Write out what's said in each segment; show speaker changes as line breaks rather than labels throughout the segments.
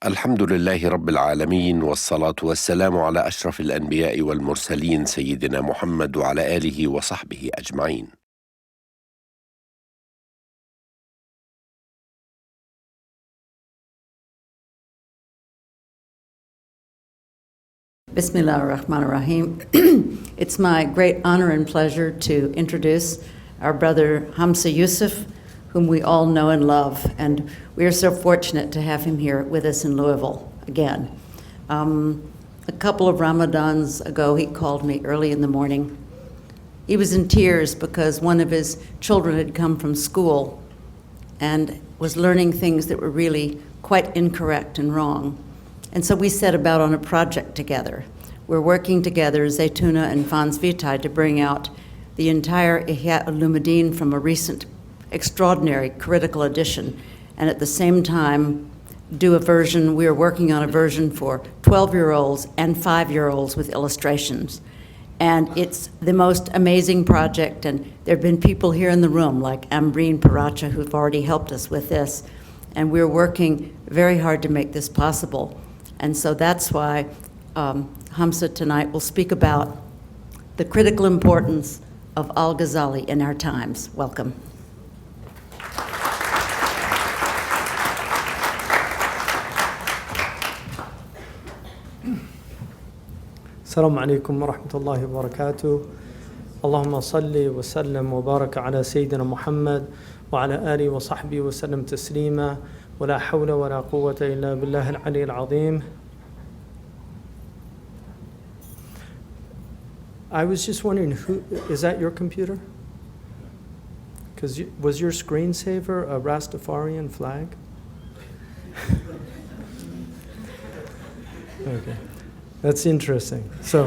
الحمد لله رب العالمين، والصلاة والسلام على أشرف الأنبياء والمرسلين سيدنا محمد وعلى آله وصحبه أجمعين.
Bismillah ar-Rahman ar-Rahim. It's my great honor and pleasure to introduce our brother Hamza Yusuf, whom we all know and love, and we are so fortunate to have him here with us in Louisville again. A couple of Ramadans ago, he called me early in the morning. He was in tears because one of his children had come from school and was learning things that were really quite incorrect and wrong. And so we set about on a project together. We're working together, Zaytuna and Fons Vitae, to bring out the entire Ihya Ulumuddin from a recent extraordinary critical edition, and at the same time do a version. We are working on a version for 12-year-olds and 5-year-olds with illustrations. And it's the most amazing project, and there have been people here in the room like Ambreen Paracha who've already helped us with this, and we're working very hard to make this possible. And so that's why Hamza tonight will speak about the critical importance of Al-Ghazali in our times. Welcome.
السلام عليكم ورحمة الله وبركاته. اللهم صل وسلم وبارك على سيدنا محمد وعلى آله وصحبه وسلم تسليما ولا حول ولا قوة إلا بالله العلي العظيم. I was just wondering, who is that? Your computer? Because was your screensaver a Rastafarian flag? Okay. That's interesting. So,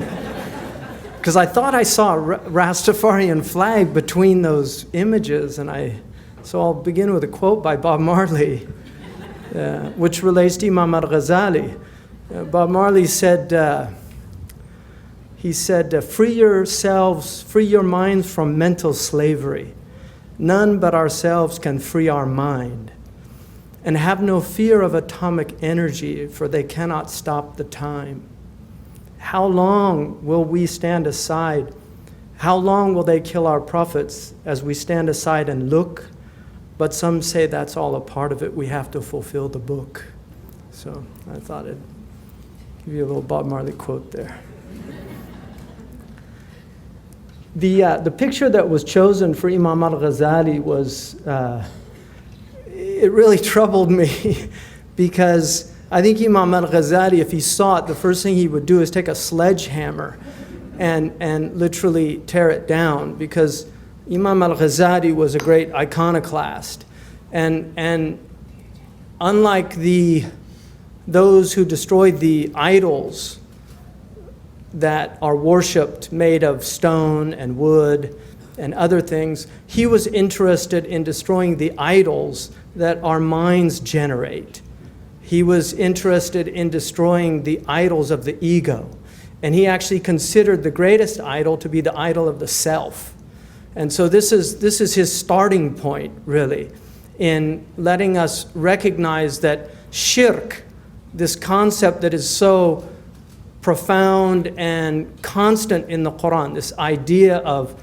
because I thought I saw a Rastafarian flag between those images, so I'll begin with a quote by Bob Marley, which relates to Imam Al-Ghazali. Bob Marley said, free yourselves, free your minds from mental slavery. None but ourselves can free our mind. And have no fear of atomic energy, for they cannot stop the time. How long will we stand aside? How long will they kill our prophets as we stand aside and look? But some say that's all a part of it. We have to fulfill the book. So I thought I'd give you a little Bob Marley quote there. The picture that was chosen for Imam Al-Ghazali was, it really troubled me because I think Imam Al-Ghazali, if he saw it, the first thing he would do is take a sledgehammer and literally tear it down, because Imam Al-Ghazali was a great iconoclast. And unlike those who destroyed the idols that are worshipped made of stone and wood and other things, he was interested in destroying the idols that our minds generate. He was interested in destroying the idols of the ego. And he actually considered the greatest idol to be the idol of the self. And so this is his starting point, really, in letting us recognize that shirk, this concept that is so profound and constant in the Quran, this idea of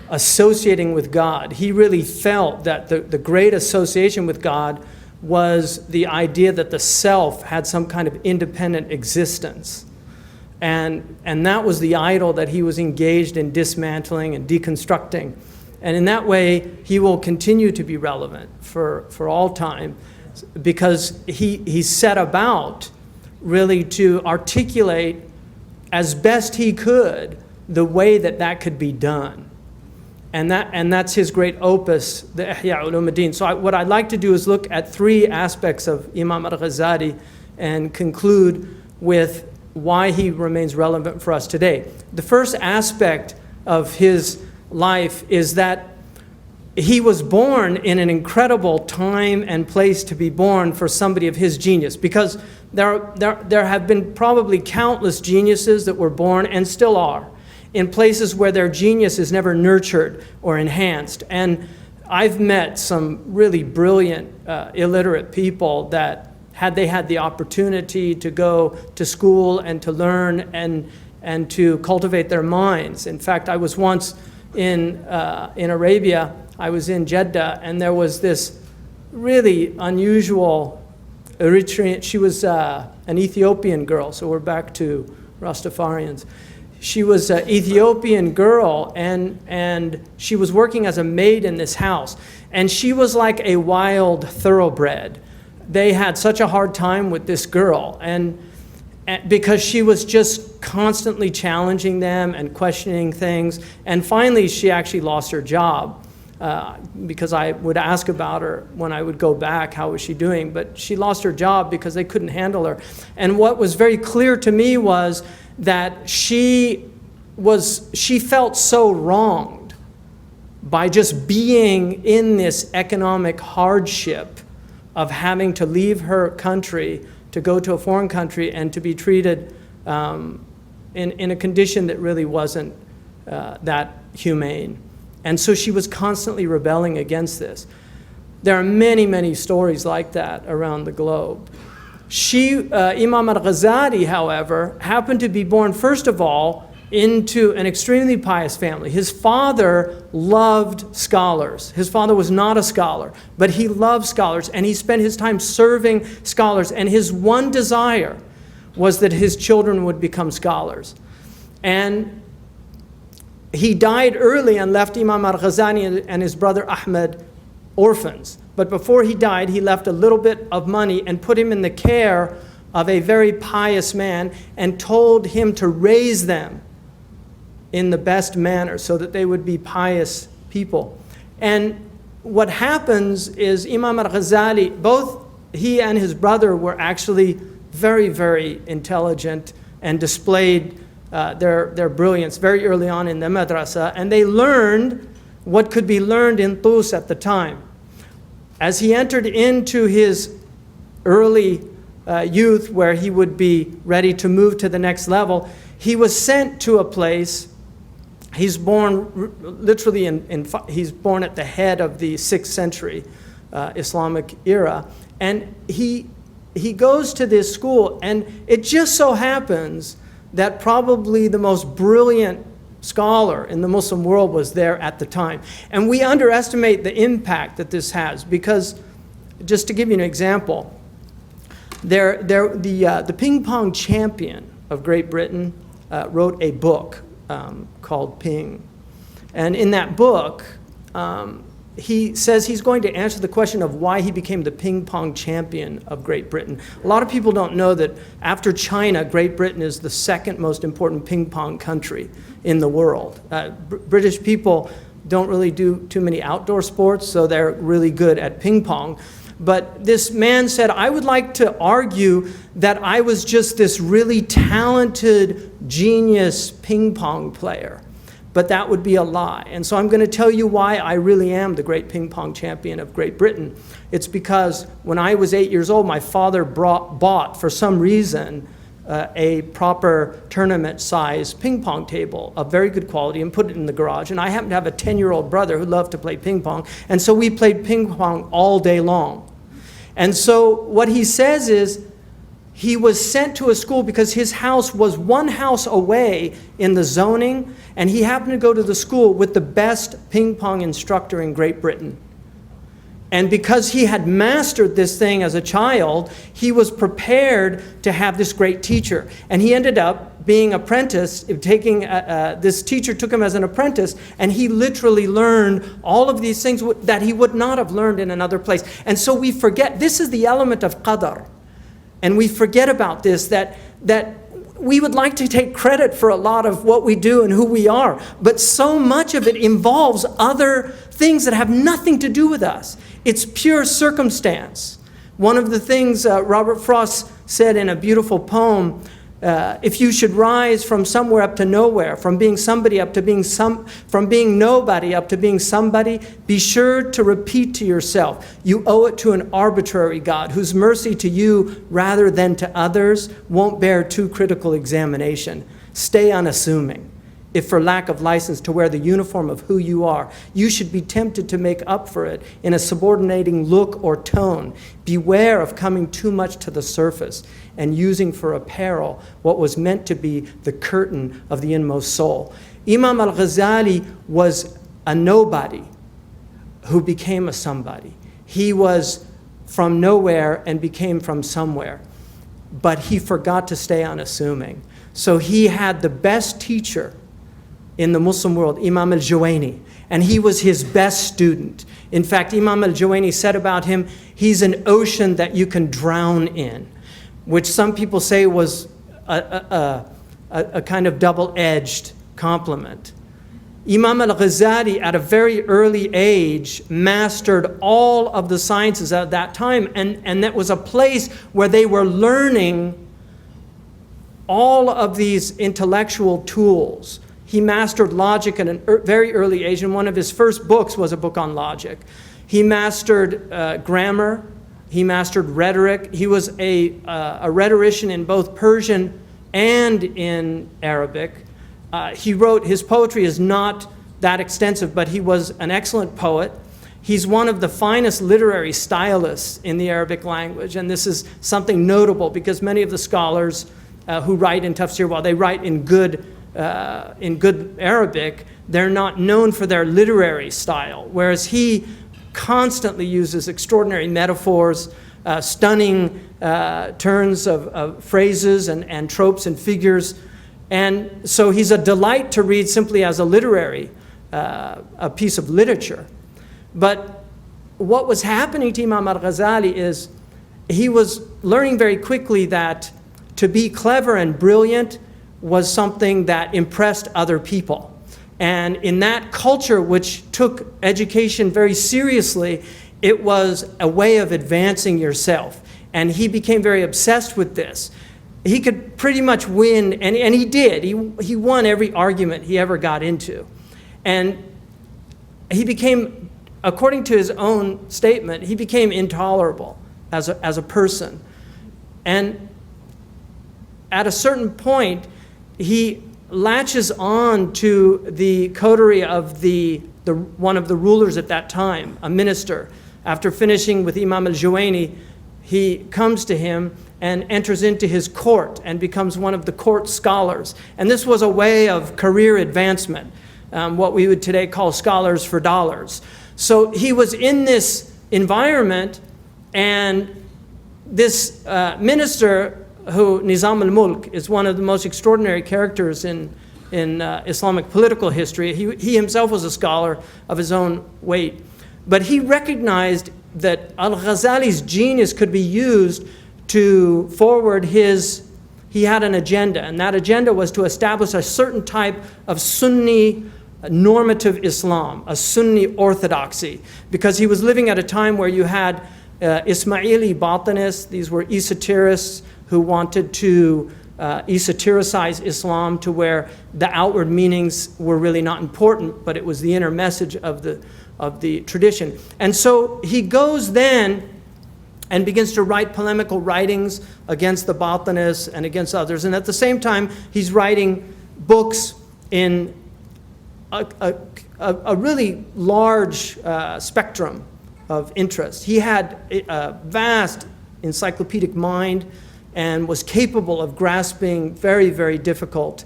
associating with God. He really felt that the great association with God was the idea that the self had some kind of independent existence. And that was the idol that he was engaged in dismantling and deconstructing. And in that way, he will continue to be relevant for all time, because he set about really to articulate as best he could the way that could be done. And that's his great opus, the Ihya Ulumuddin. So what I'd like to do is look at three aspects of Imam Al-Ghazali and conclude with why he remains relevant for us today. The first aspect of his life is that he was born in an incredible time and place to be born for somebody of his genius, because there have been probably countless geniuses that were born and still are in places where their genius is never nurtured or enhanced. And I've met some really brilliant illiterate people that had they had the opportunity to go to school and to learn and to cultivate their minds. In fact, I was once in Arabia. I was in Jeddah, and there was this really unusual Eritrean. She was an Ethiopian girl, so we're back to Rastafarians. She was an Ethiopian girl, and she was working as a maid in this house. And she was like a wild thoroughbred. They had such a hard time with this girl, and because she was just constantly challenging them and questioning things. And finally, she actually lost her job because I would ask about her when I would go back, how was she doing? But she lost her job because they couldn't handle her. And what was very clear to me was that she felt so wronged by just being in this economic hardship of having to leave her country to go to a foreign country and to be treated in a condition that really wasn't that humane. And so she was constantly rebelling against this. There are many, many stories like that around the globe. Imam Al-Ghazali, however, happened to be born, first of all, into an extremely pious family. His father loved scholars. His father was not a scholar, but he loved scholars, and he spent his time serving scholars. And his one desire was that his children would become scholars. And he died early and left Imam Al-Ghazali and his brother Ahmed orphans. But before he died, he left a little bit of money and put him in the care of a very pious man and told him to raise them in the best manner so that they would be pious people. And what happens is Imam Al-Ghazali, both he and his brother were actually very, very intelligent and displayed their brilliance very early on in the madrasa, and they learned what could be learned in Tus at the time. As he entered into his early youth, where he would be ready to move to the next level, he was sent to a place. He's born literally he's born at the head of the 6th century Islamic era, and he goes to this school, and it just so happens that probably the most brilliant scholar in the Muslim world was there at the time. And we underestimate the impact that this has, because, just to give you an example, the ping pong champion of Great Britain wrote a book called Ping. And in that book, he says he's going to answer the question of why he became the ping pong champion of Great Britain. A lot of people don't know that after China, Great Britain is the second most important ping pong country in the world. British people don't really do too many outdoor sports, so they're really good at ping pong. But this man said, I would like to argue that I was just this really talented, genius ping pong player. But that would be a lie. And so I'm going to tell you why I really am the great ping pong champion of Great Britain. It's because when I was 8 years old, my father bought, for some reason, a proper tournament-size ping pong table of very good quality and put it in the garage. And I happened to have a 10-year-old brother who loved to play ping pong. And so we played ping pong all day long. And so what he says is, he was sent to a school because his house was one house away in the zoning, and he happened to go to the school with the best ping pong instructor in Great Britain. And because he had mastered this thing as a child, he was prepared to have this great teacher. And he ended up being apprenticed, this teacher took him as an apprentice, and he literally learned all of these things that he would not have learned in another place. And so we forget, this is the element of qadar. And we forget about this, that we would like to take credit for a lot of what we do and who we are, but so much of it involves other things that have nothing to do with us. It's pure circumstance. One of the things Robert Frost said in a beautiful poem, if you should rise from somewhere up to nowhere, from being somebody up to being from being nobody up to being somebody, be sure to repeat to yourself, you owe it to an arbitrary God whose mercy to you rather than to others won't bear too critical examination. Stay unassuming. if for lack of license to wear the uniform of who you are, you should be tempted to make up for it in a subordinating look or tone. Beware of coming too much to the surface and using for apparel what was meant to be the curtain of the inmost soul. Imam Al-Ghazali was a nobody who became a somebody. He was from nowhere and became from somewhere. But he forgot to stay unassuming. So he had the best teacher in the Muslim world, Imam al-Juwayni, and he was his best student. In fact, Imam al-Juwayni said about him, he's an ocean that you can drown in, which some people say was a kind of double-edged compliment. Imam al-Ghazali, at a very early age, mastered all of the sciences at that time, and that was a place where they were learning all of these intellectual tools. He mastered logic at a very early age, and one of his first books was a book on logic. He mastered grammar. He mastered rhetoric. He was a rhetorician in both Persian and in Arabic. He wrote, his poetry is not that extensive, but he was an excellent poet. He's one of the finest literary stylists in the Arabic language, and this is something notable because many of the scholars who write in tafsir, while they write in good Arabic, they're not known for their literary style, whereas he constantly uses extraordinary metaphors, stunning turns of phrases and tropes and figures. And so he's a delight to read simply as a literary, a piece of literature. But what was happening to Imam Al-Ghazali is he was learning very quickly that to be clever and brilliant was something that impressed other people. And in that culture, which took education very seriously, it was a way of advancing yourself. And he became very obsessed with this. He could pretty much win, and he did. He won every argument he ever got into. And he became, according to his own statement, he became intolerable as a person. And at a certain point, he latches on to the coterie of one of the rulers at that time, a minister. After finishing with Imam al-Juwayni, he comes to him and enters into his court and becomes one of the court scholars. And this was a way of career advancement, what we would today call scholars for dollars. So he was in this environment, and this minister, who Nizam al-Mulk is one of the most extraordinary characters in Islamic political history. He himself was a scholar of his own weight. But he recognized that Al-Ghazali's genius could be used to forward he had an agenda, and that agenda was to establish a certain type of Sunni normative Islam, a Sunni orthodoxy, because he was living at a time where you had Ismaili Batinists. These were esoterists who wanted to esotericize Islam to where the outward meanings were really not important, but it was the inner message of the tradition. And so he goes then and begins to write polemical writings against the Batinists and against others. And at the same time, he's writing books in a really large spectrum of interest. He had a vast encyclopedic mind and was capable of grasping very, very difficult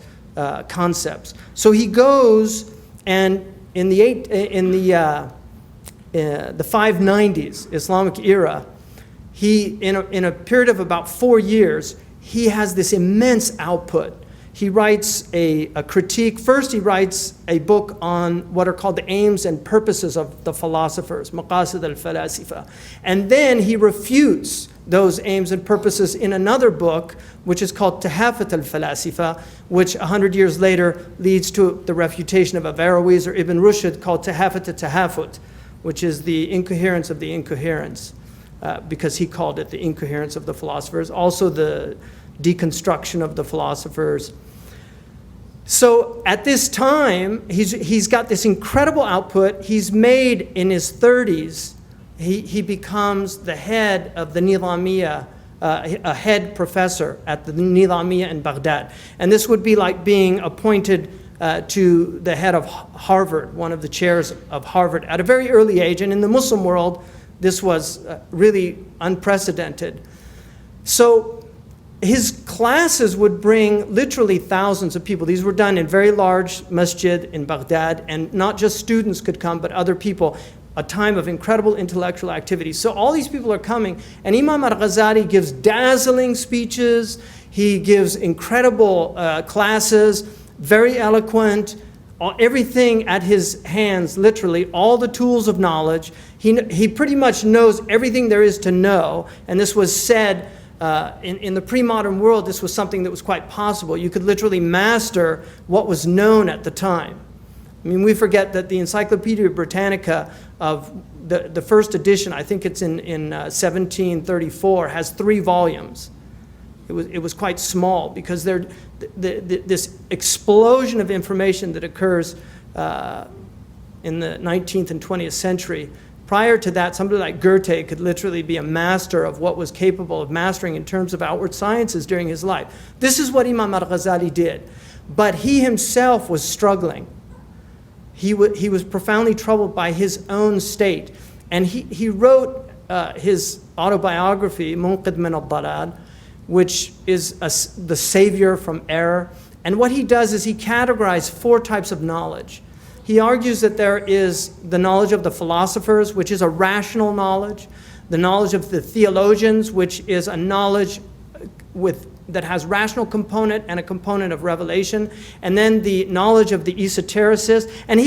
concepts. So he goes, and in the 590s Islamic era, he in a period of about 4 years, he has this immense output. He writes a critique. First, he writes a book on what are called the aims and purposes of the philosophers, Maqasid al-Falasifa. And then he refutes those aims and purposes in another book, which is called Tahafut al-Falasifa, which 100 years later leads to the refutation of Averroes or Ibn Rushd, called Tahafut al-Tahafut, which is the incoherence of the incoherence, because he called it the incoherence of the philosophers, also the deconstruction of the philosophers. So at this time, he's got this incredible output. He's made, in his 30s, he becomes the head of the Nizamiya, a head professor at the Nizamiya in Baghdad. And this would be like being appointed to the head of Harvard, one of the chairs of Harvard, at a very early age. And in the Muslim world, this was really unprecedented. So his classes would bring literally thousands of people. These were done in very large masjid in Baghdad, and not just students could come, but other people, a time of incredible intellectual activity. So all these people are coming, and Imam Al-Ghazali gives dazzling speeches, he gives incredible classes, very eloquent, everything at his hands, literally, all the tools of knowledge. He pretty much knows everything there is to know, and this was said in the pre-modern world, this was something that was quite possible. You could literally master what was known at the time. I mean, we forget that the Encyclopedia Britannica of the first edition, I think it's in 1734, has 3 volumes. It was quite small because this explosion of information that occurs in the 19th and 20th century. Prior to that, somebody like Goethe could literally be a master of what was capable of mastering in terms of outward sciences during his life. This is what Imam Al-Ghazali did. But he himself was struggling. He was profoundly troubled by his own state. And he wrote his autobiography, Munqidh min al-Dalal, which is the savior from error. And what he does is he categorized 4 types of knowledge. He argues that there is the knowledge of the philosophers, which is a rational knowledge, the knowledge of the theologians, which is a knowledge that has rational component and a component of revelation, and then the knowledge of the esotericists. And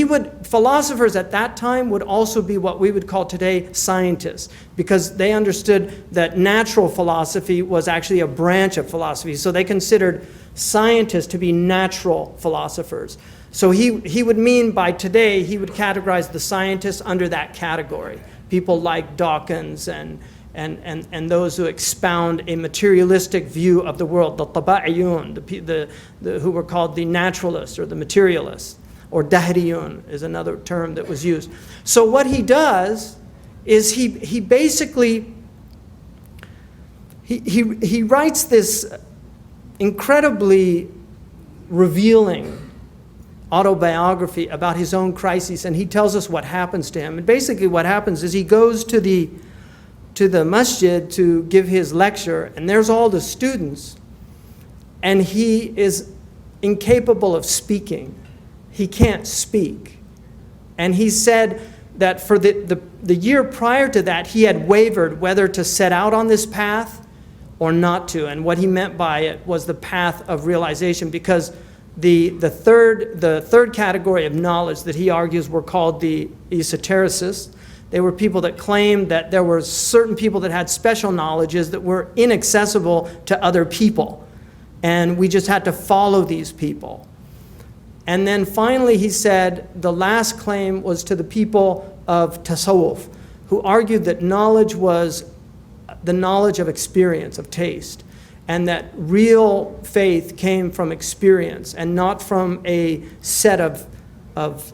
philosophers at that time would also be what we would call today scientists, because they understood that natural philosophy was actually a branch of philosophy. So they considered scientists to be natural philosophers. So he would mean by today, he would categorize the scientists under that category. People like Dawkins and those who expound a materialistic view of the world, the taba'iyun, who were called the naturalists or the materialists, or dahriyun is another term that was used. So what he does is he basically, he writes this incredibly revealing autobiography about his own crises, and he tells us what happens to him. And basically what happens is he goes to the masjid to give his lecture, and there's all the students, and he is incapable of speaking. He can't speak. And he said that for the year prior to that, he had wavered whether to set out on this path or not to. And what he meant by it was the path of realization, because the third category of knowledge that he argues were called the esotericists. They were people that claimed that there were certain people that had special knowledges that were inaccessible to other people, and we just had to follow these people. And then finally he said the last claim was to the people of tasawwuf, who argued that knowledge was the knowledge of experience, of taste, and that real faith came from experience and not from a set of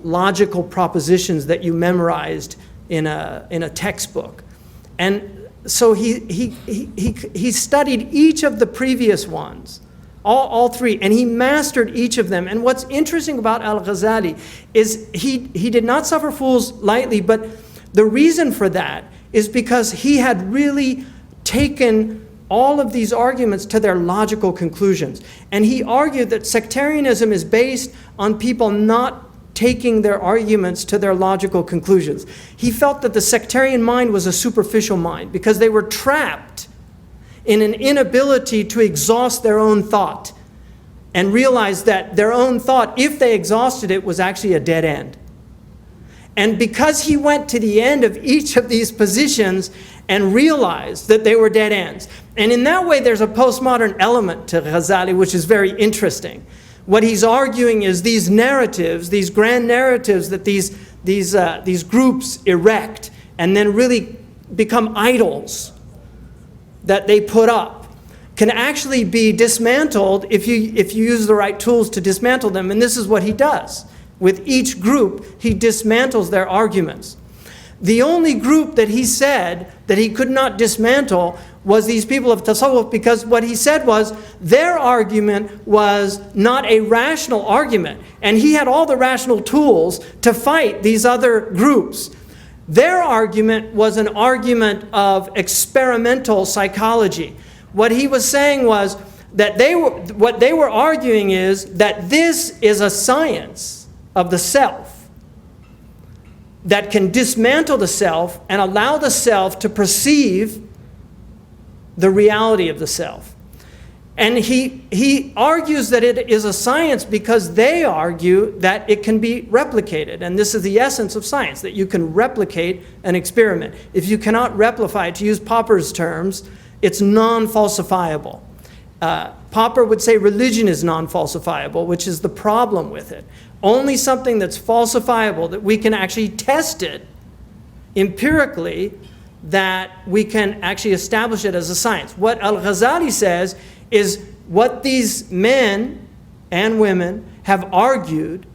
logical propositions that you memorized in a textbook. And so he studied each of the previous ones, all 3, and he mastered each of them. And what's interesting about Al-Ghazali is he did not suffer fools lightly, but the reason for that is because he had really taken all of these arguments to their logical conclusions. And he argued that sectarianism is based on people not taking their arguments to their logical conclusions. He felt that the sectarian mind was a superficial mind because they were trapped in an inability to exhaust their own thought and realize that their own thought, if they exhausted it, was actually a dead end. And because he went to the end of each of these positions and realized that they were dead ends. And in that way, there's a postmodern element to Ghazali, which is very interesting. What he's arguing is these narratives, these grand narratives that these groups erect and then really become idols that they put up, can actually be dismantled if you use the right tools to dismantle them. And this is what he does. With each group, he dismantles their arguments. The only group that he said that he could not dismantle was these people of tasawwuf, because what he said was their argument was not a rational argument. And he had all the rational tools to fight these other groups. Their argument was an argument of experimental psychology. What he was saying was that what they were arguing is that this is a science of the self that can dismantle the self and allow the self to perceive the reality of the self. And he argues that it is a science because they argue that it can be replicated. And this is the essence of science, that you can replicate an experiment. If you cannot replicate, to use Popper's terms, it's non-falsifiable. Popper would say religion is non-falsifiable, which is the problem with it. Only something that's falsifiable, that we can actually test it empirically, that we can actually establish it as a science. What Al-Ghazali says is what these men and women have argued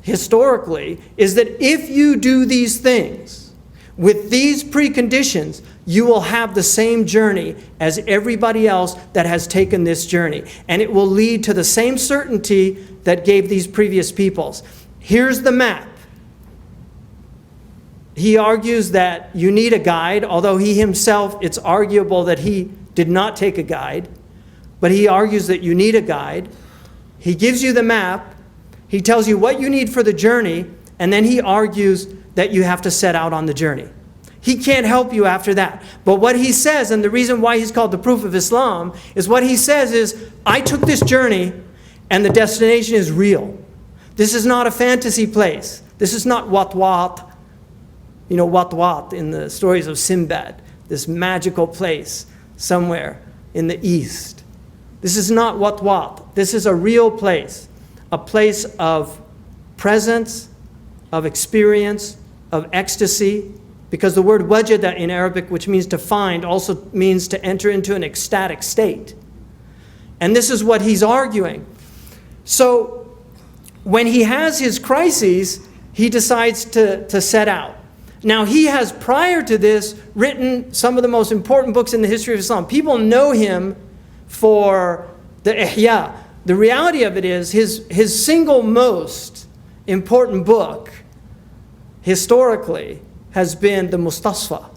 historically is that if you do these things with these preconditions, you will have the same journey as everybody else that has taken this journey. And it will lead to the same certainty that gave these previous peoples. Here's the map. He argues that you need a guide, although he himself, it's arguable that he did not take a guide, but he argues that you need a guide. He gives you the map, he tells you what you need for the journey, and then he argues that you have to set out on the journey. He can't help you after that. But what he says, and the reason why he's called the proof of Islam, is what he says is, I took this journey and the destination is real. This is not a fantasy place. This is not Wat-Wat. You know, Wat-Wat in the stories of Sinbad, this magical place somewhere in the east. This is not Wat-Wat. This is a real place, a place of presence, of experience, of ecstasy, because the word wajada in Arabic, which means to find, also means to enter into an ecstatic state. And this is what he's arguing. So when he has his crises, he decides to set out. Now, he has, prior to this, written some of the most important books in the history of Islam. People know him for the Ihya. The reality of it is, his single most important book, historically, has been the Mustasfa,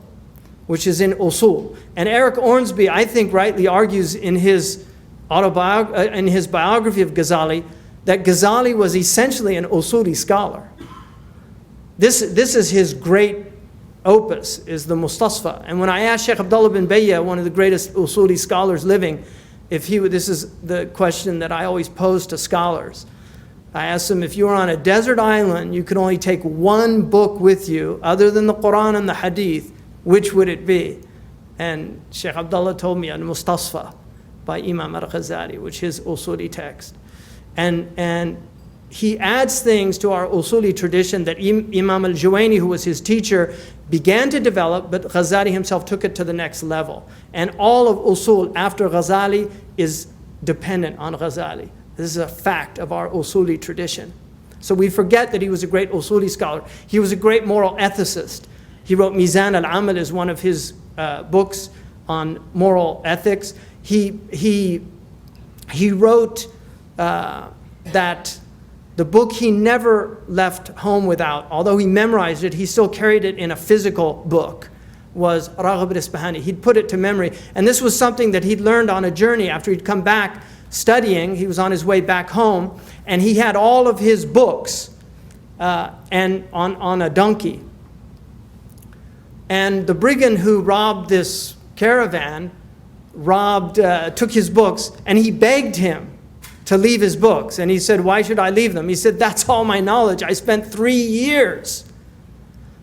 which is in Usul. And Eric Ormsby, I think, rightly argues in his biography of Ghazali, that Ghazali was essentially an Usuli scholar. This is his great opus, is the Mustasfa. And when I asked Sheikh Abdullah bin Bayya, one of the greatest Usuli scholars living, if he would, this is the question that I always pose to scholars. I asked him, if you were on a desert island, you could only take one book with you, other than the Quran and the Hadith, which would it be? And Sheikh Abdullah told me, Al-Mustasfa by Imam Al-Ghazali, which is Usuli text. And he adds things to our Usuli tradition that Imam al-Juwayni, who was his teacher, began to develop, but Ghazali himself took it to the next level. And all of Usul after Ghazali is dependent on Ghazali. This is a fact of our Usuli tradition. So we forget that he was a great Usuli scholar. He was a great moral ethicist. He wrote Mizan al-Amal as one of his books on moral ethics. He wrote that the book he never left home without, although he memorized it, he still carried it in a physical book, was Raghib al-Isfahani. He'd put it to memory. And this was something that he'd learned on a journey after he'd come back studying. He was on his way back home, and he had all of his books and on a donkey. And the brigand who robbed this caravan took his books, and he begged him to leave his books. And he said, why should I leave them? He said, that's all my knowledge. I spent 3 years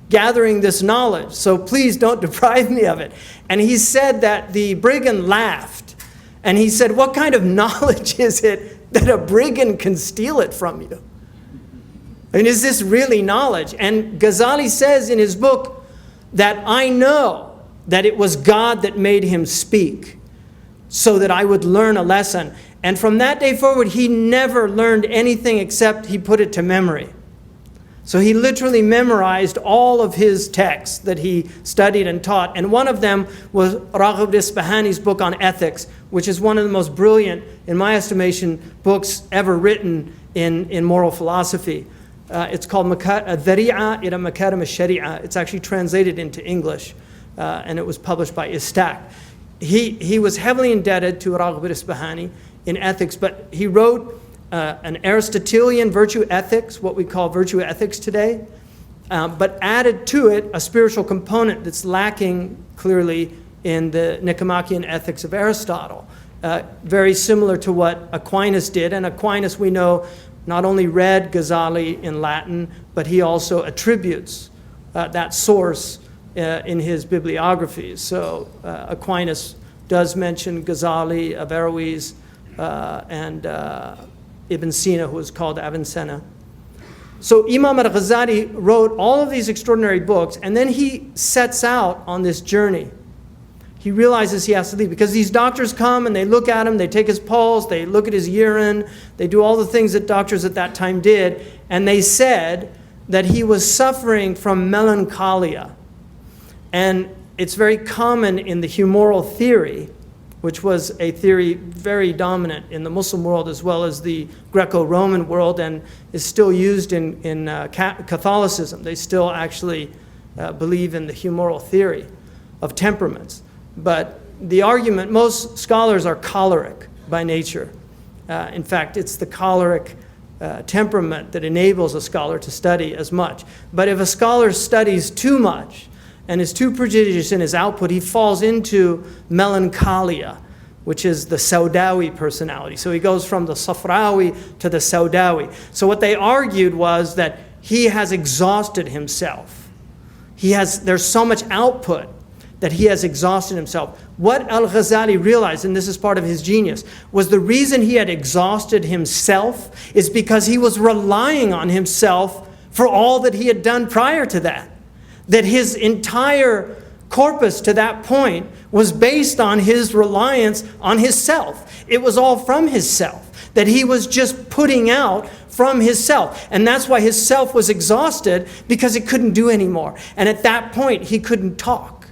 gathering this knowledge, so please don't deprive me of it. And he said that the brigand laughed. And he said, what kind of knowledge is it that a brigand can steal it from you? I mean, is this really knowledge? And Ghazali says in his book that I know that it was God that made him speak so that I would learn a lesson. And from that day forward, he never learned anything except he put it to memory. So he literally memorized all of his texts that he studied and taught. And one of them was Raghib Isfahani's book on ethics, which is one of the most brilliant, in my estimation, books ever written in moral philosophy. It's called Dhari'a ila Makarim al-Shari'a. It's actually translated into English, and it was published by Istaq. He was heavily indebted to Raghib Isfahani in ethics, but he wrote an Aristotelian virtue ethics, what we call virtue ethics today, but added to it a spiritual component that's lacking clearly in the Nicomachean ethics of Aristotle. Very similar to what Aquinas did, and Aquinas, we know, not only read Ghazali in Latin, but he also attributes that source in his bibliographies. So Aquinas does mention Ghazali, Averroes, and Ibn Sina, who was called Avicenna. So Imam al-Ghazali wrote all of these extraordinary books, and then he sets out on this journey. He realizes he has to leave because these doctors come and they look at him, they take his pulse, they look at his urine, they do all the things that doctors at that time did, and they said that he was suffering from melancholia. And it's very common in the humoral theory, which was a theory very dominant in the Muslim world as well as the Greco-Roman world, and is still used in Catholicism. They still actually believe in the humoral theory of temperaments. But the argument, most scholars are choleric by nature. In fact, it's the choleric temperament that enables a scholar to study as much. But if a scholar studies too much and is too prodigious in his output, he falls into melancholia, which is the Saudawi personality. So he goes from the Safrawi to the Saudawi. So what they argued was that he has exhausted himself. There's so much output that he has exhausted himself. What Al-Ghazali realized, and this is part of his genius, was the reason he had exhausted himself is because he was relying on himself for all that he had done prior to that. That his entire corpus to that point was based on his reliance on his self. It was all from his self, that he was just putting out from his self. And that's why his self was exhausted, because it couldn't do anymore. And at that point, he couldn't talk.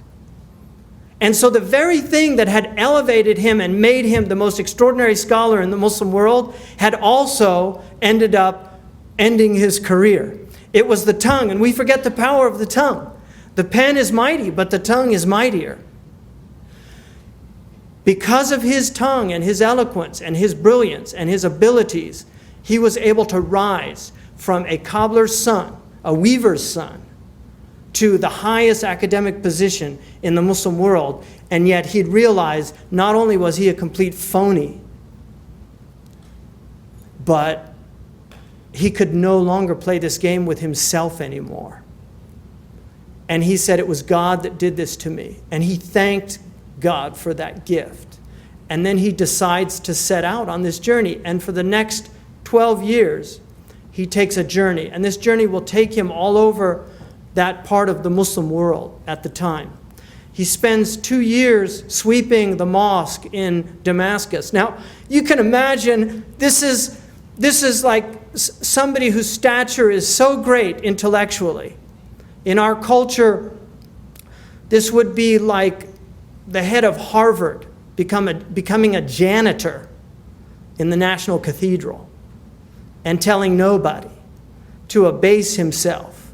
And so the very thing that had elevated him and made him the most extraordinary scholar in the Muslim world had also ended up ending his career. It was the tongue, and we forget the power of the tongue. The pen is mighty, but the tongue is mightier. Because of his tongue and his eloquence and his brilliance and his abilities, he was able to rise from a cobbler's son, a weaver's son, to the highest academic position in the Muslim world. And yet he'd realized not only was he a complete phony, but he could no longer play this game with himself anymore. And he said, it was God that did this to me. And he thanked God for that gift. And then he decides to set out on this journey. And for the next 12 years, he takes a journey. And this journey will take him all over that part of the Muslim world at the time. He spends 2 years sweeping the mosque in Damascus. Now, you can imagine this is like somebody whose stature is so great intellectually. In our culture, this would be like the head of Harvard becoming a janitor in the National Cathedral and telling nobody, to abase himself.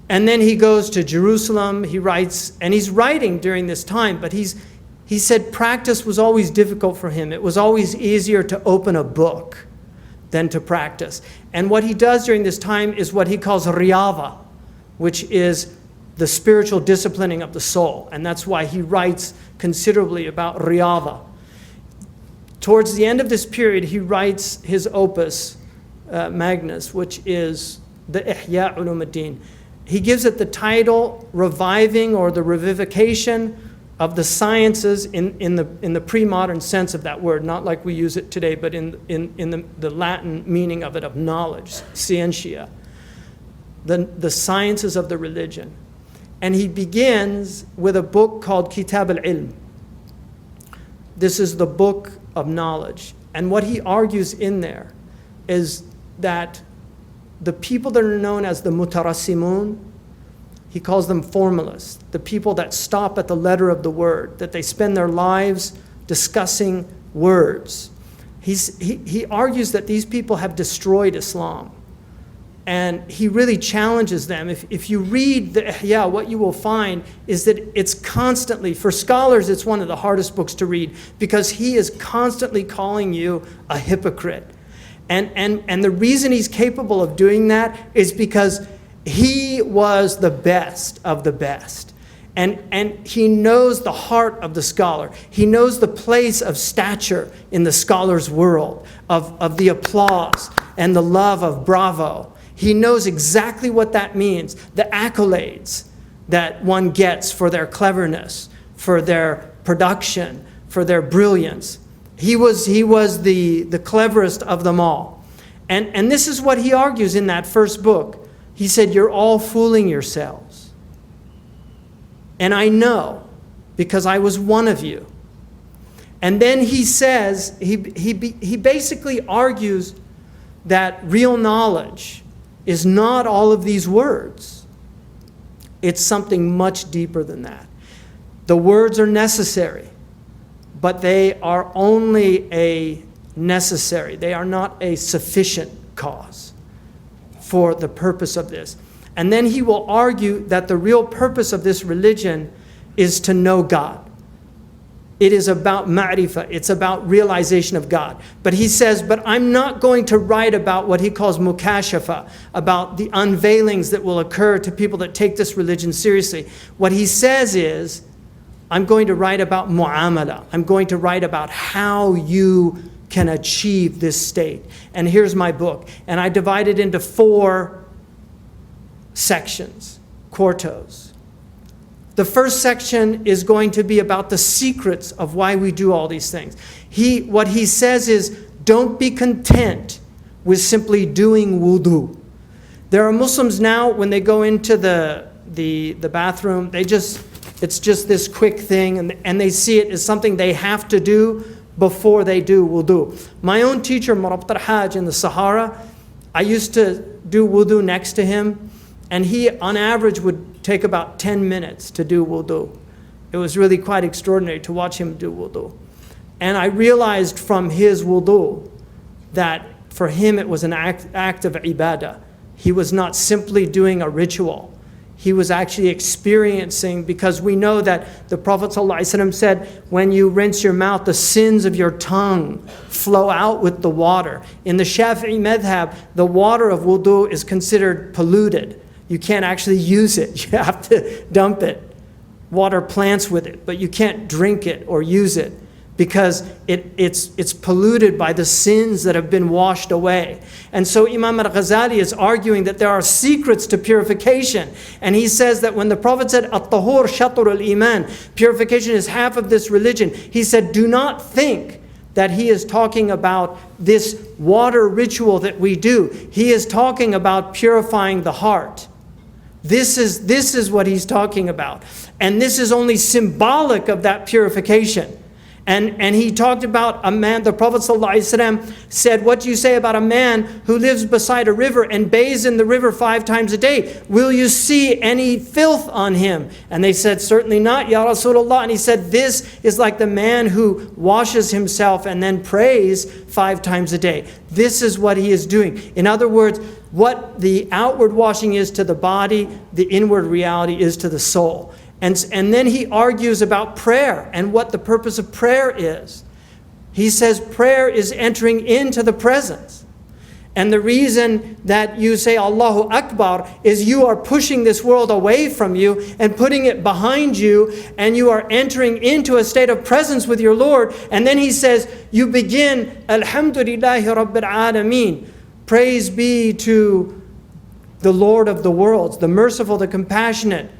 And then he goes to Jerusalem, he writes, and he's writing during this time, but he said practice was always difficult for him. It was always easier to open a book than to practice. And what he does during this time is what he calls riyadha, which is the spiritual disciplining of the soul. And that's why he writes considerably about riyadha. Towards the end of this period, he writes his opus magnus, which is the Ihya Ulumuddin. He gives it the title, Reviving or the Revivification of the Sciences in the pre-modern sense of that word, not like we use it today, but in the Latin meaning of it, of knowledge, scientia, the sciences of the religion. And he begins with a book called Kitab al-Ilm. This is the book of knowledge. And what he argues in there is that the people that are known as the mutarassimun, he calls them formalists, the people that stop at the letter of the word, that they spend their lives discussing words. He argues that these people have destroyed Islam. And he really challenges them. If you read the Ihya, what you will find is that it's constantly, for scholars, it's one of the hardest books to read because he is constantly calling you a hypocrite. And the reason he's capable of doing that is because he was the best of the best. And he knows the heart of the scholar. He knows the place of stature in the scholar's world, of the applause and the love of bravo. He knows exactly what that means, the accolades that one gets for their cleverness, for their production, for their brilliance. He was the cleverest of them all. And this is what he argues in that first book. He said, you're all fooling yourselves. And I know, because I was one of you. And then he says, he basically argues that real knowledge is not all of these words. It's something much deeper than that. The words are necessary, but they are only a necessary. They are not a sufficient cause for the purpose of this. And then he will argue that the real purpose of this religion is to know God. It is about ma'rifah. It's about realization of God. But he says, but I'm not going to write about what he calls mukashafa, about the unveilings that will occur to people that take this religion seriously. What he says is, I'm going to write about mu'amala. I'm going to write about how you can achieve this state. And here's my book. And I divide it into 4 sections, quartos. The first section is going to be about the secrets of why we do all these things. What he says is, don't be content with simply doing wudu. There are Muslims now, when they go into the bathroom, it's just this quick thing, and they see it as something they have to do before they do wudu. My own teacher, Murabt al-Hajj in the Sahara, I used to do wudu next to him, and he, on average, would take about 10 minutes to do wudu. It was really quite extraordinary to watch him do wudu. And I realized from his wudu that for him it was an act of ibadah. He was not simply doing a ritual. He was actually experiencing, because we know that the Prophet ﷺ said, when you rinse your mouth, the sins of your tongue flow out with the water. In the Shafi'i madhab, the water of wudu is considered polluted. You can't actually use it. You have to dump it. Water plants with it, but you can't drink it or use it because it's polluted by the sins that have been washed away. And so Imam Al-Ghazali is arguing that there are secrets to purification. And he says that when the Prophet said, At-tahur shatur al-iman, purification is half of this religion, he said, do not think that he is talking about this water ritual that we do. He is talking about purifying the heart. This is what he's talking about. And this is only symbolic of that purification. And he talked about a man, the Prophet ﷺ said, what do you say about a man who lives beside a river and bathes in the river 5 times a day? Will you see any filth on him? And they said, certainly not, Ya Rasulullah. And he said, this is like the man who washes himself and then prays 5 times a day. This is what he is doing. In other words, what the outward washing is to the body, the inward reality is to the soul. And then he argues about prayer and what the purpose of prayer is. He says prayer is entering into the presence. And the reason that you say Allahu Akbar is you are pushing this world away from you and putting it behind you, and you are entering into a state of presence with your Lord. And then he says, you begin, Alhamdulillahi Rabbil Alameen. Praise be to the Lord of the worlds, the merciful, the compassionate.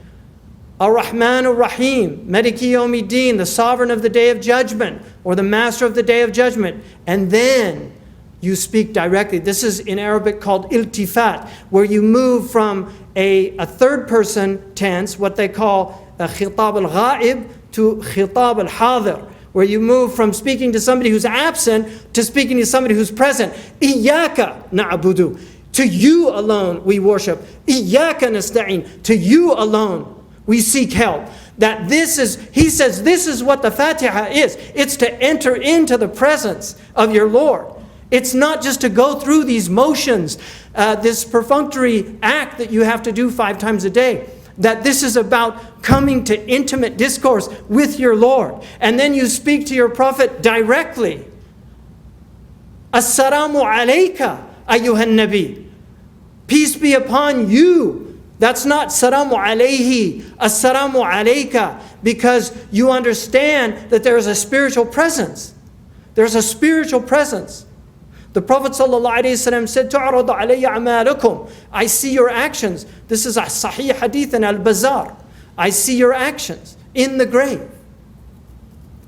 Ar-Rahman Ar-Rahim, Maliki Yawmiddin, the sovereign of the day of judgment, or the master of the day of judgment. And then you speak directly. This is in Arabic called iltifat, where you move from a third person tense, what they call khitab al-ghaib, to khitab al-hadir, where you move from speaking to somebody who's absent to speaking to somebody who's present. Iyaka na'budu. To you alone we worship. Iyyaka nasta'in. To you alone we seek help. That this is, he says, this is what the Fatiha is. It's to enter into the presence of your Lord. It's not just to go through these motions, this perfunctory act that you have to do 5 times a day. That this is about coming to intimate discourse with your Lord. And then you speak to your Prophet directly. Assalamu alayka ayyuhan nabi. Peace be upon you. That's not salamu alayhi, assalamu alayka, because you understand that there is a spiritual presence. There's a spiritual presence. The Prophet ﷺ said, تُعْرَضُ عَلَيَّ أَعْمَالُكُمْ. I see your actions. This is a Sahih Hadith in Al-Bazar. I see your actions in the grave.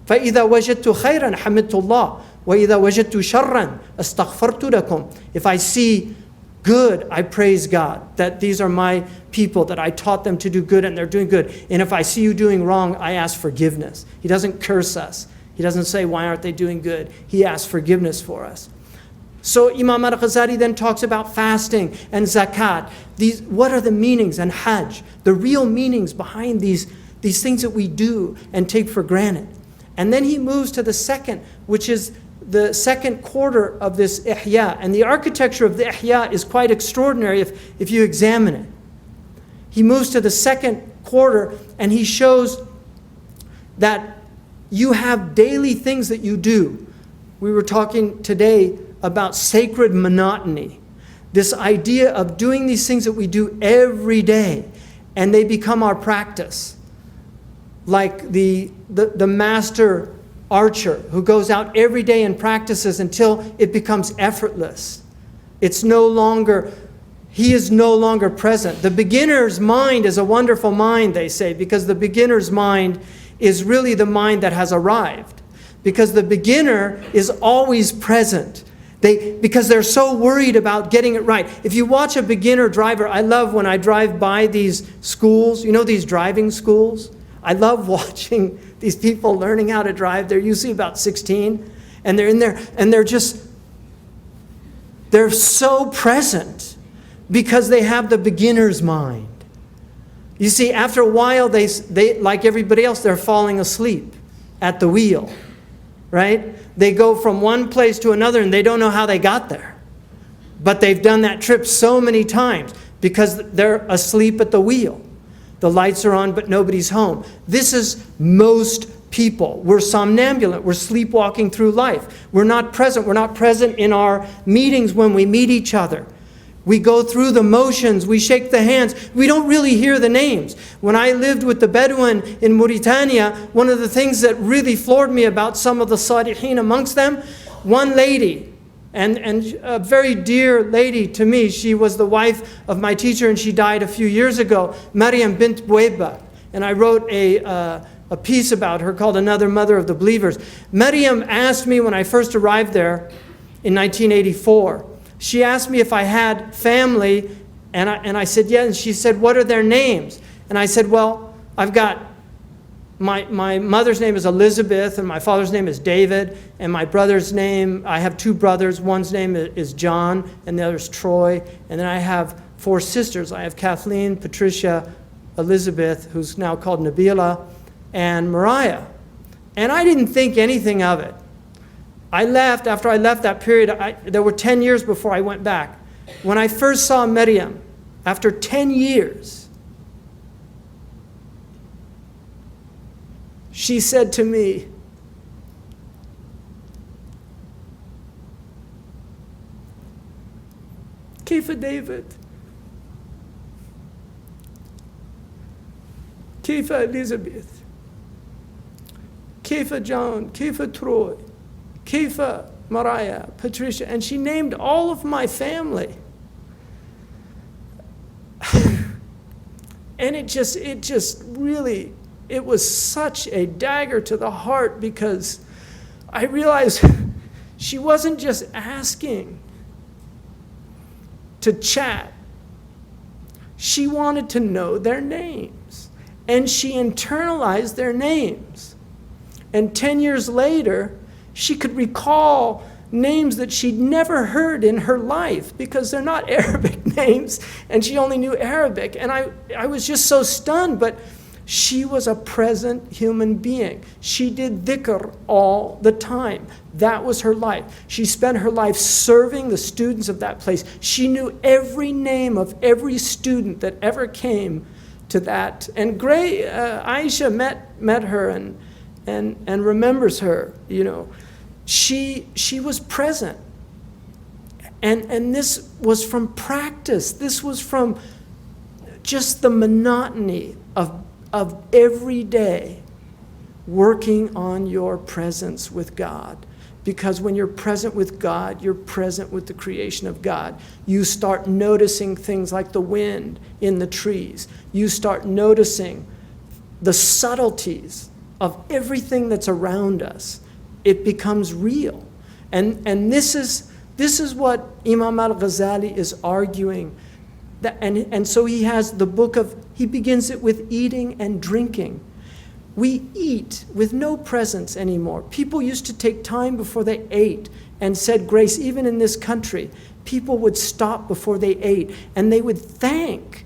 فَإِذَا وَجَدْتُ خَيْرًا حَمِدْتُ اللَّهِ وَإِذَا وَجَدْتُ شَرًّا أَسْتَغْفَرْتُ لَكُمْ. If I see good, I praise God, that these are my people, that I taught them to do good and they're doing good. And if I see you doing wrong, I ask forgiveness. He doesn't curse us. He doesn't say, why aren't they doing good? He asks forgiveness for us. So Imam Al-Ghazali then talks about fasting and zakat. What are the meanings? And hajj, the real meanings behind these things that we do and take for granted. And then he moves to the second, which is the second quarter of this ihya. And the architecture of the ihya is quite extraordinary if you examine it. He moves to the second quarter and he shows that you have daily things that you do. We were talking today about sacred monotony. This idea of doing these things that we do every day and they become our practice. Like the master archer who goes out every day and practices until it becomes effortless. It's no longer, he is no longer present. The beginner's mind is a wonderful mind, they say, because the beginner's mind is really the mind that has arrived. Because the beginner is always present. Because they're so worried about getting it right. If you watch a beginner driver, I love when I drive by these schools, you know, these driving schools. I love watching these people learning how to drive. They're usually about 16, and they're in there, and they're so present because they have the beginner's mind. You see, after a while, they like everybody else, they're falling asleep at the wheel, right? They go from one place to another and they don't know how they got there. But they've done that trip so many times because they're asleep at the wheel. The lights are on, but nobody's home. This is most people. We're somnambulant. We're sleepwalking through life. We're not present. We're not present in our meetings when we meet each other. We go through the motions. We shake the hands. We don't really hear the names. When I lived with the Bedouin in Mauritania, one of the things that really floored me about some of the Salihin amongst them, one lady, and a very dear lady to me, she was the wife of my teacher and she died a few years ago, Maryam bint Boueba. And I wrote a piece about her called Another Mother of the Believers. Maryam asked me when I first arrived there in 1984, she asked me if I had family, and I said, yeah, and she said, what are their names? And I said, well, I've got, my mother's name is Elizabeth, and my father's name is David, and my brother's name, I have 2 brothers, one's name is John, and the other's Troy, and then I have 4 sisters. I have Kathleen, Patricia, Elizabeth, who's now called Nabila, and Mariah. And I didn't think anything of it. I left, after I left that period, there were 10 years before I went back. When I first saw Maryam, after 10 years, she said to me, Kaifa David? Kaifa Elizabeth? Kaifa John? Kaifa Troy? Kaifa, Mariah, Patricia, and she named all of my family. And it was such a dagger to the heart because I realized she wasn't just asking to chat. She wanted to know their names. And she internalized their names. And 10 years later, she could recall names that she'd never heard in her life because they're not Arabic names, and she only knew Arabic. And I was just so stunned, but she was a present human being. She did dhikr all the time. That was her life. She spent her life serving the students of that place. She knew every name of every student that ever came to that. And Aisha met her and remembers her. You know, she was present. And this was from practice. This was from just the monotony of every day working on your presence with God. Because when you're present with God, you're present with the creation of God. You start noticing things like the wind in the trees. You start noticing the subtleties of everything that's around us. It becomes real. And this is what Imam Al-Ghazali is arguing. And so he has the book he begins it with eating and drinking. We eat with no presence anymore. People used to take time before they ate and said grace. Even in this country, people would stop before they ate and they would thank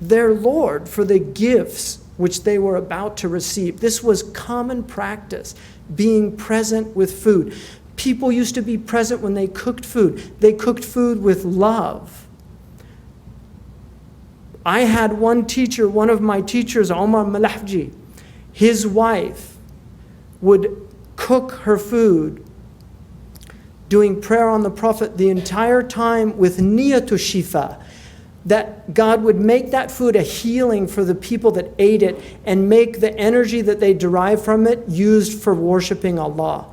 their Lord for the gifts which they were about to receive. This was common practice, being present with food. People used to be present when they cooked food. They cooked food with love. I had one teacher, one of my teachers, Omar Malahji, his wife would cook her food, doing prayer on the Prophet the entire time with niyatu shifa, that God would make that food a healing for the people that ate it and make the energy that they derive from it used for worshiping Allah.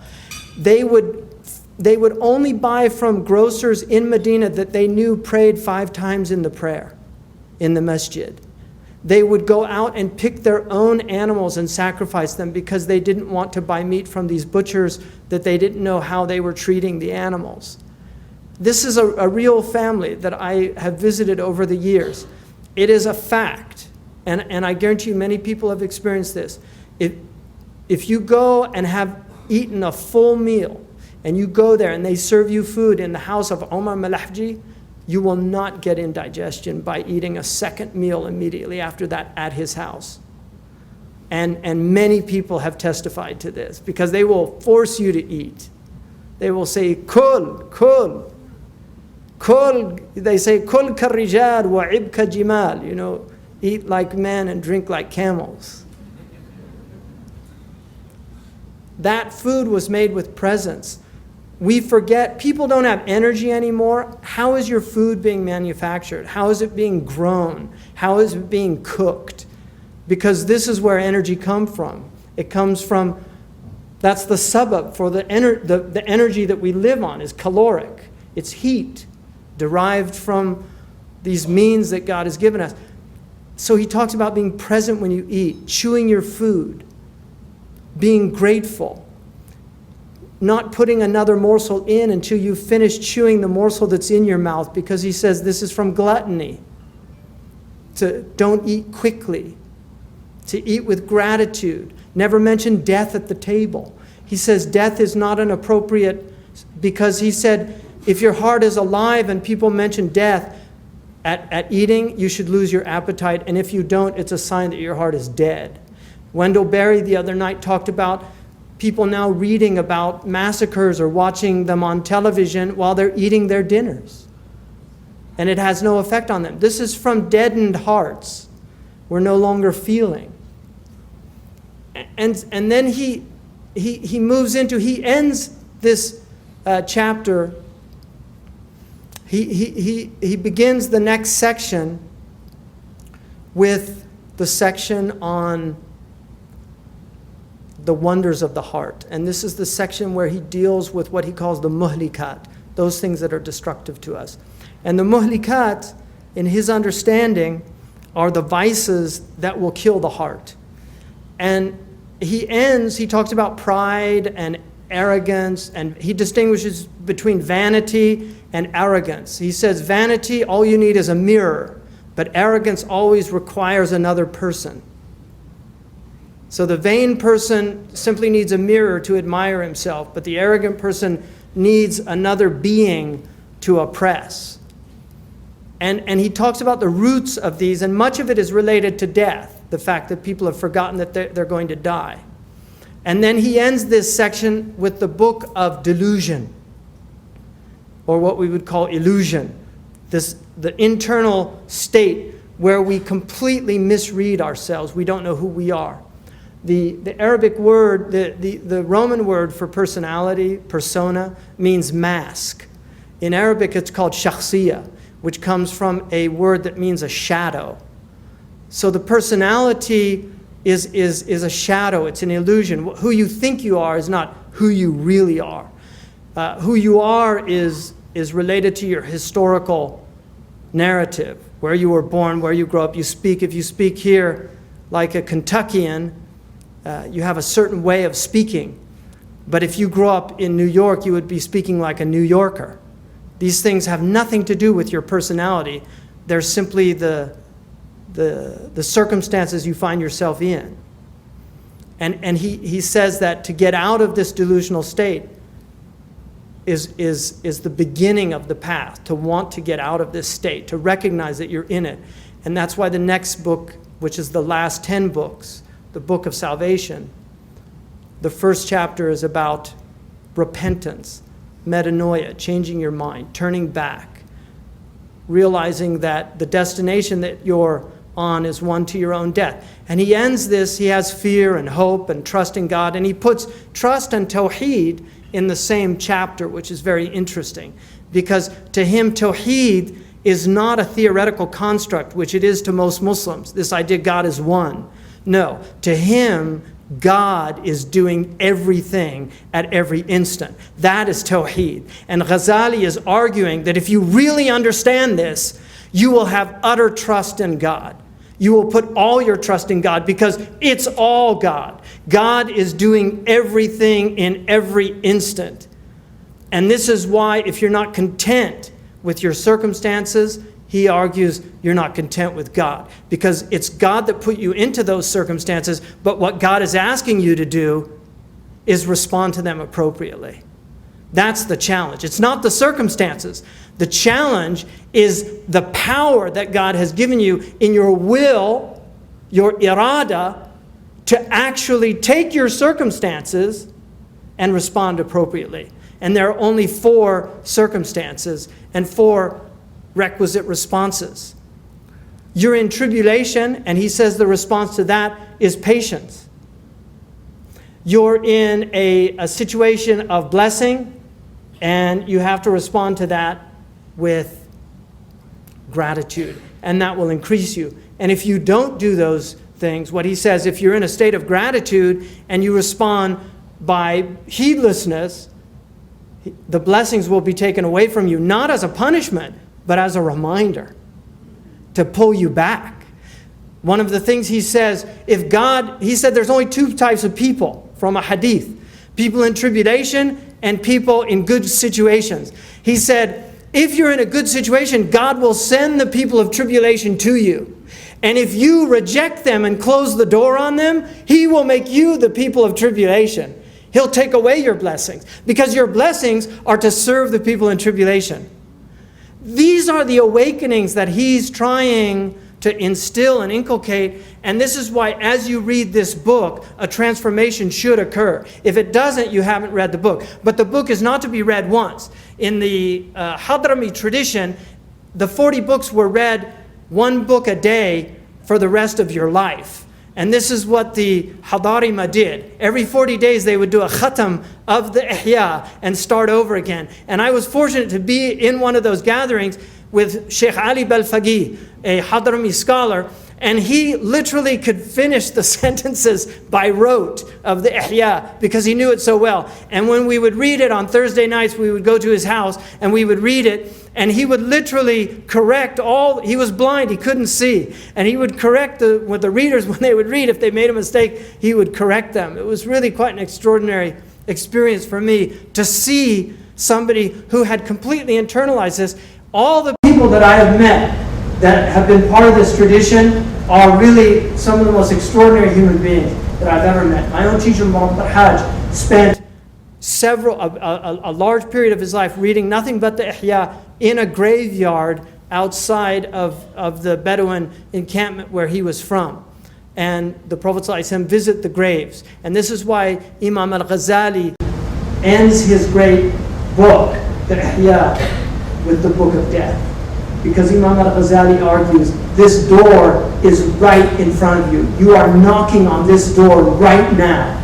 They would only buy from grocers in Medina that they knew prayed 5 times in the prayer in the masjid. They would go out and pick their own animals and sacrifice them because they didn't want to buy meat from these butchers that they didn't know how they were treating the animals. This is a real family that I have visited over the years. It is a fact, and I guarantee you many people have experienced this. If you go and have eaten a full meal, and you go there and they serve you food in the house of Omar Malahji, you will not get indigestion by eating a second meal immediately after that at his house. And many people have testified to this because they will force you to eat. They will say, Kul. They say, Kul karrijal wa ibka jimal. You know, eat like men and drink like camels. That food was made with presence. We forget, people don't have energy anymore. How is your food being manufactured? How is it being grown? How is it being cooked? Because this is where energy comes from. It comes from, that's the sabab for the energy that we live on is caloric. It's heat derived from these means that God has given us. So he talks about being present when you eat, chewing your food, being grateful, not putting another morsel in until you finish chewing the morsel that's in your mouth, because he says this is from gluttony. To don't eat quickly, to eat with gratitude. Never mention death at the table. He says death is not an appropriate, because he said if your heart is alive and people mention death at eating, you should lose your appetite, and if you don't, it's a sign that your heart is dead. Wendell Berry the other night talked about people now reading about massacres or watching them on television while they're eating their dinners. And it has no effect on them. This is from deadened hearts. We're no longer feeling. And then he moves into, he ends this chapter. He begins the next section with the section on the wonders of the heart. And this is the section where he deals with what he calls the muhlikat, those things that are destructive to us. And the muhlikat, in his understanding, are the vices that will kill the heart. And he talks about pride and arrogance, and he distinguishes between vanity and arrogance. He says vanity, all you need is a mirror, but arrogance always requires another person. So the vain person simply needs a mirror to admire himself, but the arrogant person needs another being to oppress. And he talks about the roots of these, and much of it is related to death, the fact that people have forgotten that they're going to die. And then he ends this section with the book of delusion, or what we would call illusion, the internal state where we completely misread ourselves. We don't know who we are. The Arabic word, the Roman word for personality, persona, means mask. In Arabic, it's called shakhsiyah, which comes from a word that means a shadow. So the personality is a shadow, it's an illusion. Who you think you are is not who you really are. Who you are is related to your historical narrative, where you were born, where you grew up. If you speak here like a Kentuckian, you have a certain way of speaking. But if you grew up in New York, you would be speaking like a New Yorker. These things have nothing to do with your personality. They're simply the circumstances you find yourself in. And he says that to get out of this delusional state is the beginning of the path, to want to get out of this state, to recognize that you're in it. And that's why the next book, which is the last 10 books, the book of salvation, the first chapter is about repentance, metanoia, changing your mind, turning back, realizing that the destination that you're on is one to your own death. And he ends this, he has fear and hope and trust in God, and he puts trust and tawheed in the same chapter, which is very interesting, because to him tawheed is not a theoretical construct, which it is to most Muslims, this idea God is one. No, to him God is doing everything at every instant. That is tawheed. And Ghazali is arguing that if you really understand this, you will have utter trust in God. You will put all your trust in God because it's all God. God is doing everything in every instant. And this is why if you're not content with your circumstances, he argues you're not content with God, because it's God that put you into those circumstances, but what God is asking you to do is respond to them appropriately. That's the challenge. It's not the circumstances. The challenge is the power that God has given you in your will, your irada, to actually take your circumstances and respond appropriately. And there are only 4 circumstances and 4 requisite responses. You're in tribulation, and he says the response to that is patience. You're in a situation of blessing, and you have to respond to that with gratitude, and that will increase you. And if you don't do those things, what he says, if you're in a state of gratitude and you respond by heedlessness, the blessings will be taken away from you, not as a punishment, but as a reminder to pull you back. One of the things he says, he said there's only 2 types of people from a hadith: people in tribulation and people in good situations. He said, if you're in a good situation, God will send the people of tribulation to you. And if you reject them and close the door on them, he will make you the people of tribulation. He'll take away your blessings, because your blessings are to serve the people in tribulation. These are the awakenings that he's trying to instill and inculcate, and this is why as you read this book, a transformation should occur. If it doesn't, you haven't read the book. But the book is not to be read once. In the Hadrami tradition, the 40 books were read 1 book a day for the rest of your life. And this is what the Hadarima did. Every 40 days they would do a khatam of the Ihya and start over again. And I was fortunate to be in one of those gatherings with Sheikh Ali Balfaqih, a Hadrami scholar, and he literally could finish the sentences by rote of the Ihya because he knew it so well. And when we would read it on Thursday nights, we would go to his house and we would read it, and he would literally correct he was blind, he couldn't see, and he would correct the readers when they would read. If they made a mistake, he would correct them. It was really quite an extraordinary experience for me to see somebody who had completely internalized this. All the people that I have met that have been part of this tradition are really some of the most extraordinary human beings. that I've ever met. My own teacher, Muhammad Hajj, spent a large period of his life reading nothing but the Ihya in a graveyard outside of the Bedouin encampment where he was from. And the Prophet ﷺ visit the graves. And this is why Imam Al-Ghazali ends his great book, the Ihya, with the Book of Death. Because Imam Al-Ghazali argues, this door is right in front of you. You are knocking on this door right now.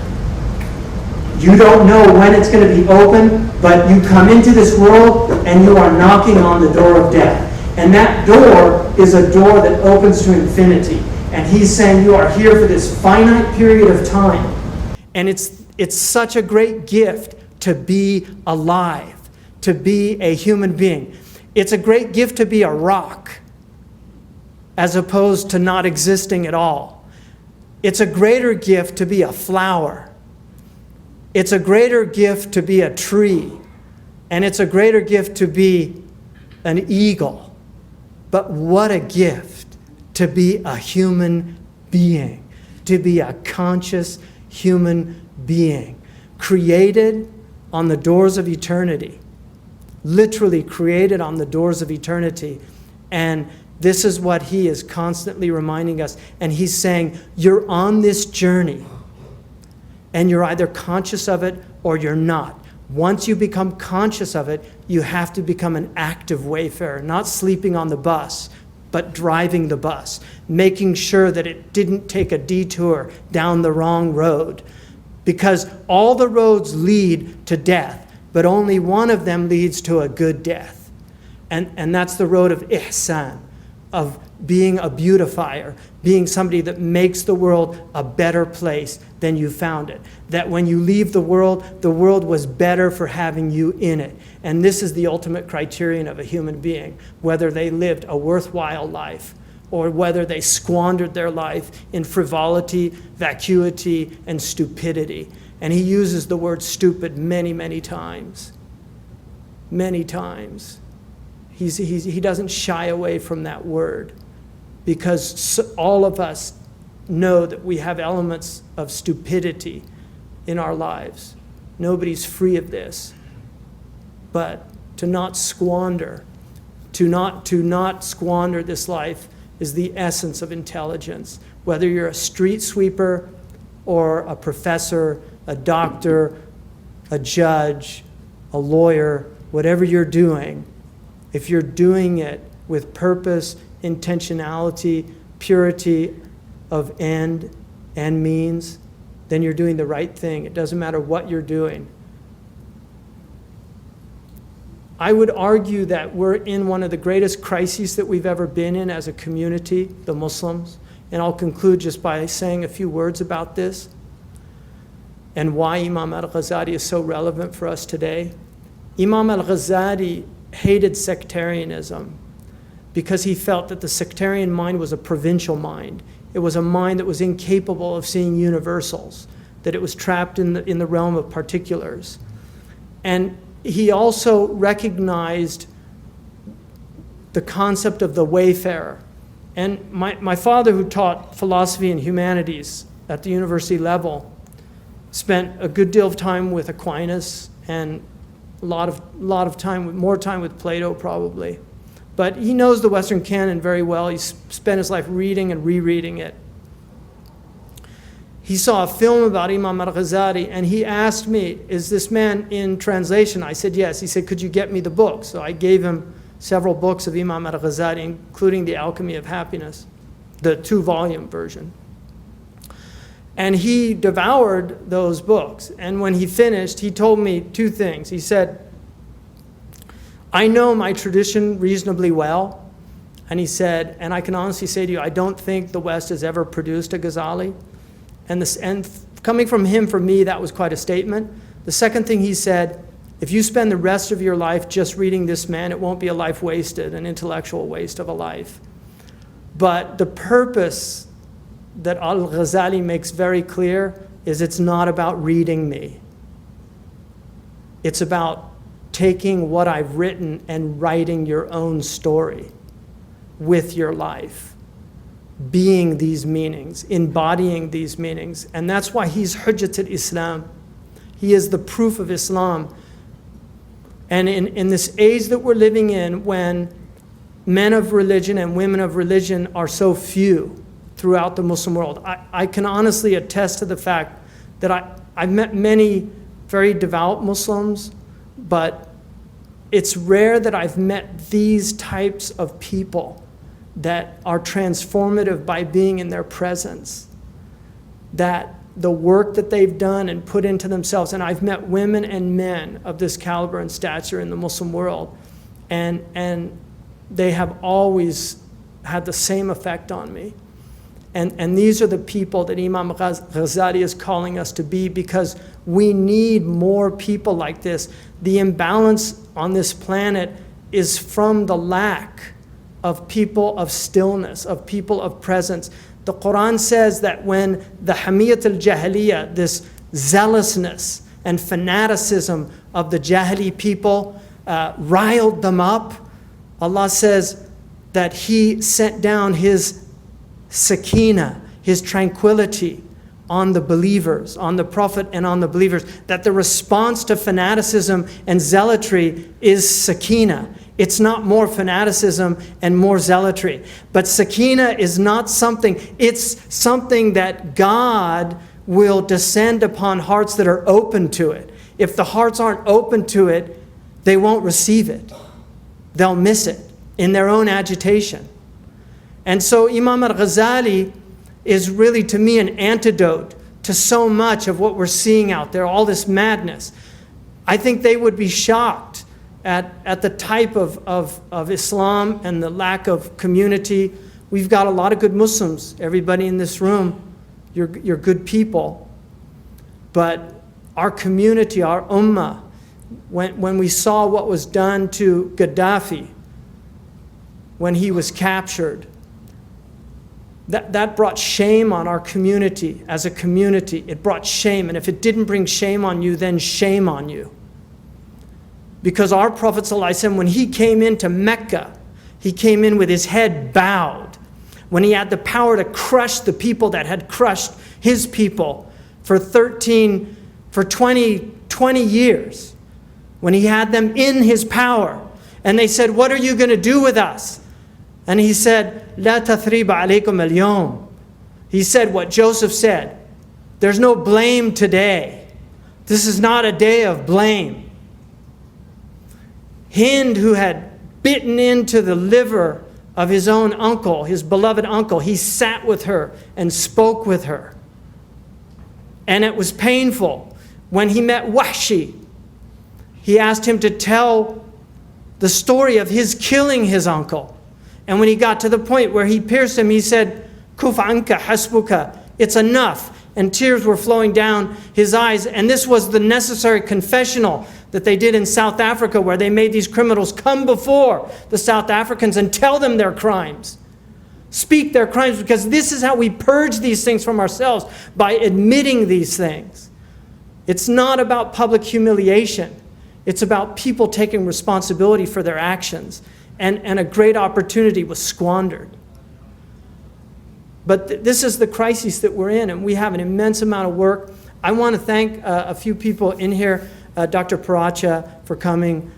You don't know when it's going to be open, but you come into this world and you are knocking on the door of death. And that door is a door that opens to infinity. And he's saying you are here for this finite period of time. And it's such a great gift to be alive, to be a human being. It's a great gift to be a rock, as opposed to not existing at all. It's a greater gift to be a flower. It's a greater gift to be a tree. And it's a greater gift to be an eagle. But what a gift to be a human being, to be a conscious human being, created on the doors of eternity, literally created on the doors of eternity. And this is what he is constantly reminding us. And he's saying, you're on this journey, and you're either conscious of it or you're not. Once you become conscious of it, you have to become an active wayfarer, not sleeping on the bus, but driving the bus, making sure that it didn't take a detour down the wrong road. Because all the roads lead to death, but only one of them leads to a good death. And that's the road of ihsan, of being a beautifier, being somebody that makes the world a better place than you found it. That when you leave the world was better for having you in it. And this is the ultimate criterion of a human being, whether they lived a worthwhile life or whether they squandered their life in frivolity, vacuity, and stupidity. And he uses the word stupid many, many times. Many times. He doesn't shy away from that word, because all of us know that we have elements of stupidity in our lives. Nobody's free of this. But to not squander, to not squander this life is the essence of intelligence. Whether you're a street sweeper or a professor, a doctor, a judge, a lawyer, whatever you're doing, if you're doing it with purpose, intentionality, purity of end and means, then you're doing the right thing. It doesn't matter what you're doing. I would argue that we're in one of the greatest crises that we've ever been in as a community, the Muslims. And I'll conclude just by saying a few words about this and why Imam Al-Ghazali is so relevant for us today. Imam Al-Ghazali hated sectarianism because he felt that the sectarian mind was a provincial mind. It was a mind that was incapable of seeing universals, that it was trapped in the realm of particulars. And he also recognized the concept of the wayfarer. And my father, who taught philosophy and humanities at the university level, spent a good deal of time with Aquinas and a lot of time, more time with Plato probably. But he knows the Western canon very well. He's spent his life reading and rereading it. He saw a film about Imam Al-Ghazali, and he asked me, is this man in translation? I said, yes. He said, could you get me the book? So I gave him several books of Imam Al-Ghazali, including The Alchemy of Happiness, the 2-volume version. And he devoured those books. And when he finished, he told me 2 things. He said, I know my tradition reasonably well. And he said, and I can honestly say to you, I don't think the West has ever produced a Ghazali. And coming from him, for me, that was quite a statement. The second thing he said, if you spend the rest of your life just reading this man, it won't be a life wasted, an intellectual waste of a life. But the purpose that Al-Ghazali makes very clear is it's not about reading me. It's about taking what I've written and writing your own story with your life. being these meanings, embodying these meanings. And that's why he's Hujjat al-Islam. He is the proof of Islam. And in this age that we're living in, when men of religion and women of religion are so few throughout the Muslim world, I can honestly attest to the fact that I've met many very devout Muslims, but it's rare that I've met these types of people that are transformative by being in their presence, that the work that they've done and put into themselves. And I've met women and men of this caliber and stature in the Muslim world, and they have always had the same effect on me. And these are the people that Imam Ghazali is calling us to be, because we need more people like this. The imbalance on this planet is from the lack of people of stillness, of people of presence. The Quran says that when the hamiyat al-jahiliyyah, this zealousness and fanaticism of the Jahili people riled them up, Allah says that He sent down His sakina, His tranquility on the believers, on the Prophet and on the believers, that the response to fanaticism and zealotry is sakina. It's not more fanaticism and more zealotry. But sakina is not something, it's something that God will descend upon hearts that are open to it. If the hearts aren't open to it, they won't receive it. They'll miss it in their own agitation. And so Imam al-Ghazali is really, to me, an antidote to so much of what we're seeing out there, all this madness. I think they would be shocked at the type of Islam and the lack of community. We've got a lot of good Muslims, everybody in this room, you're good people. But our community, our ummah, when we saw what was done to Gaddafi, when he was captured, that brought shame on our community as a community. It brought shame, and if it didn't bring shame on you, then shame on you. Because our Prophet ﷺ, when he came into Mecca, he came in with his head bowed. When he had the power to crush the people that had crushed his people for 20 years, when he had them in his power, and they said, "What are you going to do with us?" And he said, "La tathriba alaykum al-yawm." He said what Joseph said, "There's no blame today. This is not a day of blame." Hind, who had bitten into the liver of his own uncle, his beloved uncle, he sat with her and spoke with her. And it was painful. When he met Wahshi, he asked him to tell the story of his killing his uncle. And when he got to the point where he pierced him, he said, "Kuf anka hasbuka," it's enough. And tears were flowing down his eyes. And this was the necessary confessional that they did in South Africa, where they made these criminals come before the South Africans and tell them their crimes. Speak their crimes, because this is how we purge these things from ourselves, by admitting these things. It's not about public humiliation. It's about people taking responsibility for their actions. And a great opportunity was squandered. But this is the crisis that we're in, and we have an immense amount of work. I want to thank a few people in here, Dr. Paracha for coming.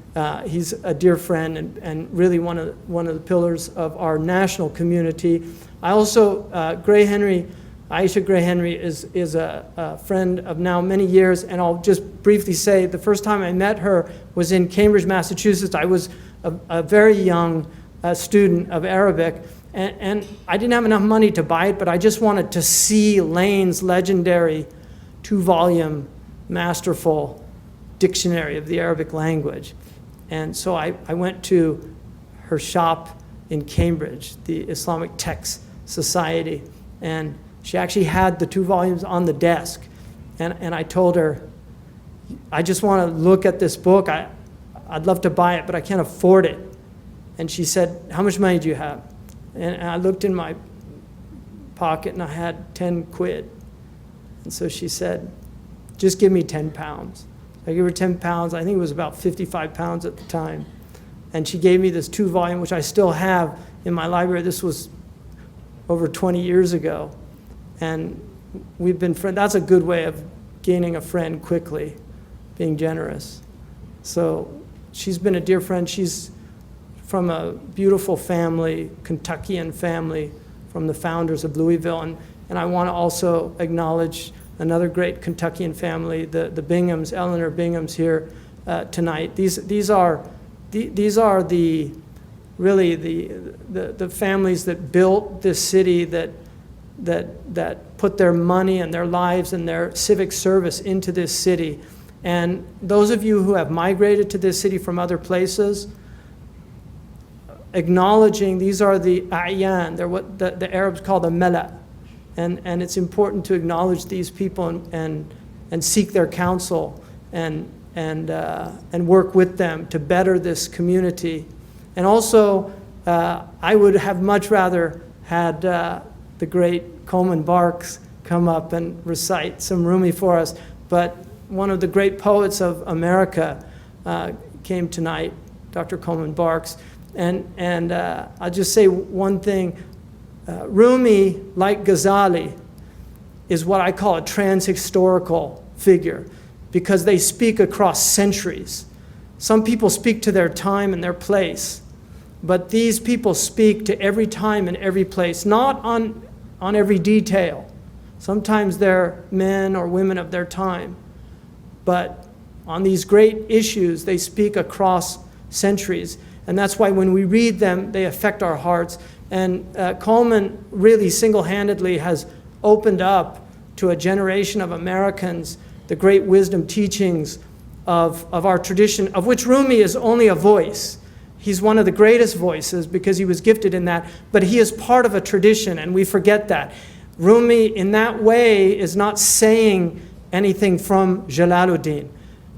He's a dear friend and really one of the pillars of our national community. I also, Aisha Gray Henry is a friend of now many years, and I'll just briefly say the first time I met her was in Cambridge, Massachusetts. I was a very young student of Arabic, and I didn't have enough money to buy it, but I just wanted to see Lane's legendary 2-volume masterful dictionary of the Arabic language. And so I went to her shop in Cambridge, the Islamic Text Society, and she actually had the 2 volumes on the desk. And I told her, "I just want to look at this book. I'd love to buy it, but I can't afford it." And she said, "How much money do you have?" And I looked in my pocket and I had 10 quid. And so she said, "Just give me 10 pounds. I gave her 10 pounds. I think it was about 55 pounds at the time. And she gave me this 2-volume, which I still have in my library. This was over 20 years ago. And we've been friends. That's a good way of gaining a friend quickly, being generous. So she's been a dear friend. She's from a beautiful family, Kentuckian family, from the founders of Louisville. And I want to also acknowledge another great Kentuckian family, the Binghams, Eleanor Bingham's here tonight. These are the really the families that built this city, that put their money and their lives and their civic service into this city. And those of you who have migrated to this city from other places, acknowledging these are the a'yan, they're what the Arabs call the mala. And it's important to acknowledge these people and seek their counsel and work with them to better this community. And also, I would have much rather had the great Coleman Barks come up and recite some Rumi for us, but one of the great poets of America came tonight, Dr. Coleman Barks, and I'll just say one thing. Rumi, like Ghazali, is what I call a transhistorical figure because they speak across centuries. Some people speak to their time and their place, but these people speak to every time and every place, not on every detail. Sometimes they're men or women of their time, but on these great issues, they speak across centuries. And that's why when we read them, they affect our hearts. And Coleman really single-handedly has opened up to a generation of Americans the great wisdom teachings of our tradition, of which Rumi is only a voice. He's one of the greatest voices because he was gifted in that, but he is part of a tradition, and we forget that. Rumi, in that way, is not saying anything from Jalaluddin.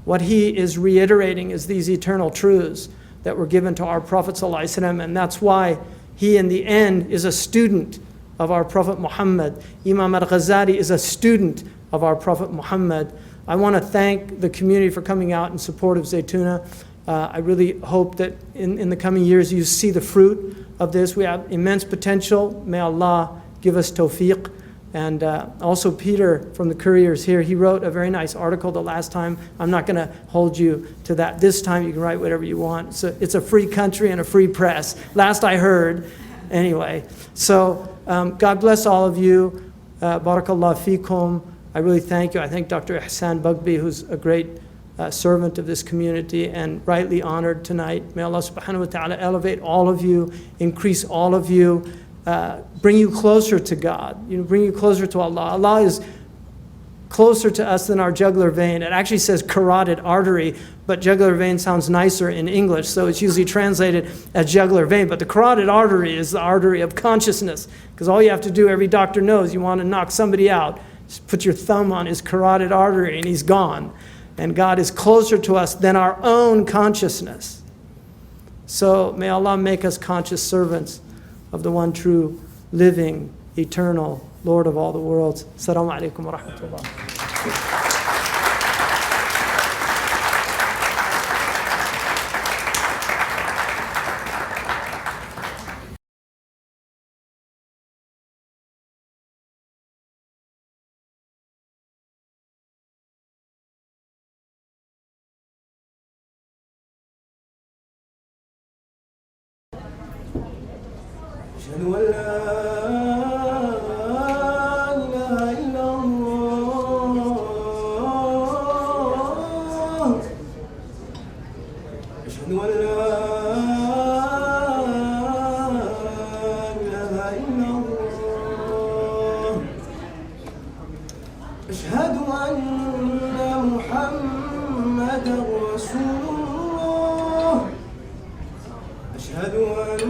What he is reiterating is these eternal truths that were given to our Prophet ﷺ, and that's why he, in the end, is a student of our Prophet Muhammad. Imam Al-Ghazali is a student of our Prophet Muhammad. I want to thank the community for coming out in support of Zaytuna. I really hope that in the coming years you see the fruit of this. We have immense potential. May Allah give us tawfiq. And also Peter from the Couriers here, he wrote a very nice article the last time. I'm not going to hold you to that. This time you can write whatever you want. It's a free country and a free press. Last I heard, anyway. So God bless all of you. Barakallah fikum. I really thank you. I thank Dr. Ihsan Bugby, who's a great servant of this community and rightly honored tonight. May Allah subhanahu wa ta'ala elevate all of you, increase all of you, bring you closer to God, bring you closer to Allah. Allah is closer to us than our jugular vein. It actually says carotid artery, but jugular vein sounds nicer in English, so it's usually translated as jugular vein. But the carotid artery is the artery of consciousness, because all you have to do, every doctor knows, you want to knock somebody out, just put your thumb on his carotid artery and he's gone. And God is closer to us than our own consciousness. So may Allah make us conscious servants of the one true, living, eternal Lord of all the worlds. Assalamu alaikum wa rahmatullah.
أشهد أن لا إله إلا الله أشهد أن لا إله إلا الله أشهد أن محمدا رسول الله أشهد أن